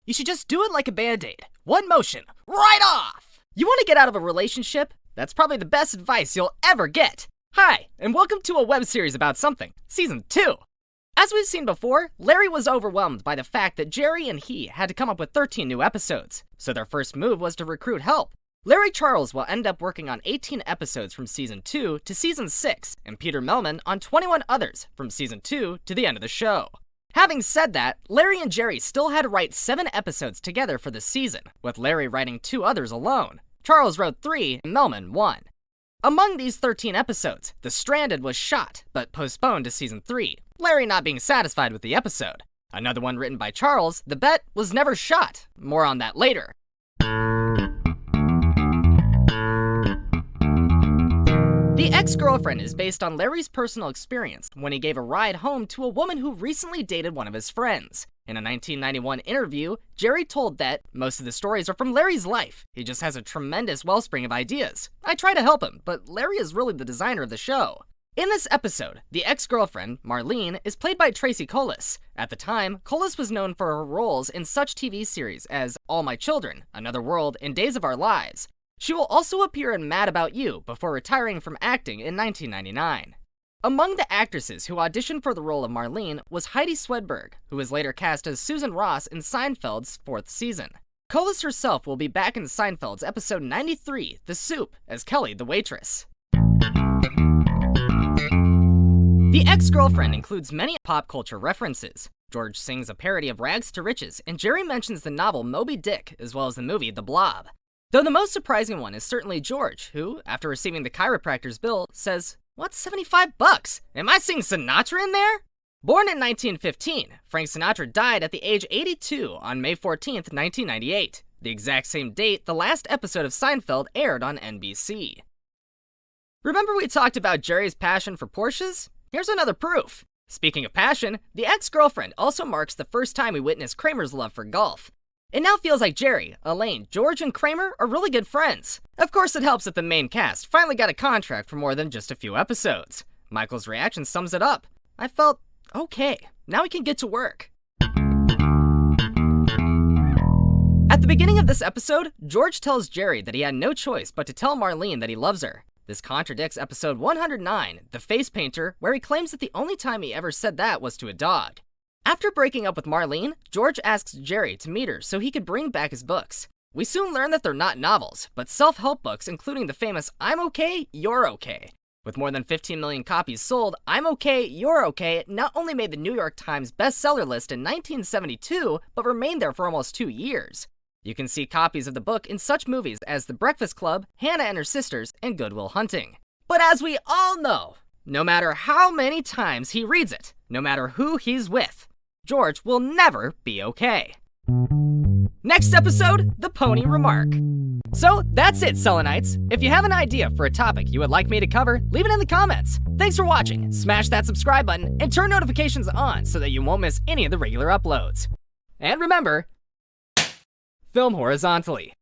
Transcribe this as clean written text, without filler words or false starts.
You should just do it like a band-aid. One motion, right off! You want to get out of a relationship? That's probably the best advice you'll ever get. Hi, and welcome to a web series about something, Season 2. As we've seen before, Larry was overwhelmed by the fact that Jerry and he had to come up with 13 new episodes, so their first move was to recruit help. Larry Charles will end up working on 18 episodes from Season 2 to Season 6, and Peter Mehlman on 21 others from Season 2 to the end of the show. Having said that, Larry and Jerry still had to write 7 episodes together for the season, with Larry writing 2 others alone. Charles wrote 3 and Mehlman 1. Among these 13 episodes, The Stranded was shot, but postponed to Season 3, Larry not being satisfied with the episode. Another one written by Charles, The Bet, was never shot. More on that later. The Ex-Girlfriend is based on Larry's personal experience when he gave a ride home to a woman who recently dated one of his friends. In a 1991 interview, Jerry told that most of the stories are from Larry's life. He just has a tremendous wellspring of ideas. I try to help him, but Larry is really the designer of the show. In this episode, the ex-girlfriend, Marlene, is played by Tracy Kolis. At the time, Kolis was known for her roles in such TV series as All My Children, Another World, and Days of Our Lives. She will also appear in Mad About You before retiring from acting in 1999. Among the actresses who auditioned for the role of Marlene was Heidi Swedberg, who was later cast as Susan Ross in Seinfeld's 4th season. Kolis herself will be back in Seinfeld's episode 93, The Soup, as Kelly the waitress. The Ex-Girlfriend includes many pop culture references. George sings a parody of Rags to Riches, and Jerry mentions the novel Moby Dick, as well as the movie The Blob. Though the most surprising one is certainly George, who, after receiving the chiropractor's bill, says, "What's $75? Am I seeing Sinatra in there?" Born in 1915, Frank Sinatra died at the age 82 on May 14th, 1998, the exact same date the last episode of Seinfeld aired on NBC. Remember we talked about Jerry's passion for Porsches? Here's another proof. Speaking of passion, The Ex-Girlfriend also marks the first time we witness Kramer's love for golf. It now feels like Jerry, Elaine, George, and Kramer are really good friends. Of course, it helps that the main cast finally got a contract for more than just a few episodes. Michael's reaction sums it up. I felt, okay, now we can get to work. At the beginning of this episode, George tells Jerry that he had no choice but to tell Marlene that he loves her. This contradicts episode 109, The Face Painter, where he claims that the only time he ever said that was to a dog. After breaking up with Marlene, George asks Jerry to meet her so he could bring back his books. We soon learn that they're not novels, but self-help books including the famous I'm Okay, You're Okay. With more than 15 million copies sold, I'm Okay, You're Okay not only made the New York Times bestseller list in 1972, but remained there for almost 2 years. You can see copies of the book in such movies as The Breakfast Club, Hannah and Her Sisters, and Good Will Hunting. But as we all know, no matter how many times he reads it, no matter who he's with, George will never be okay. Next episode, The Pony Remark. So that's it, Selenites. If you have an idea for a topic you would like me to cover, leave it in the comments. Thanks for watching. Smash that subscribe button and turn notifications on so that you won't miss any of the regular uploads. And remember, film horizontally.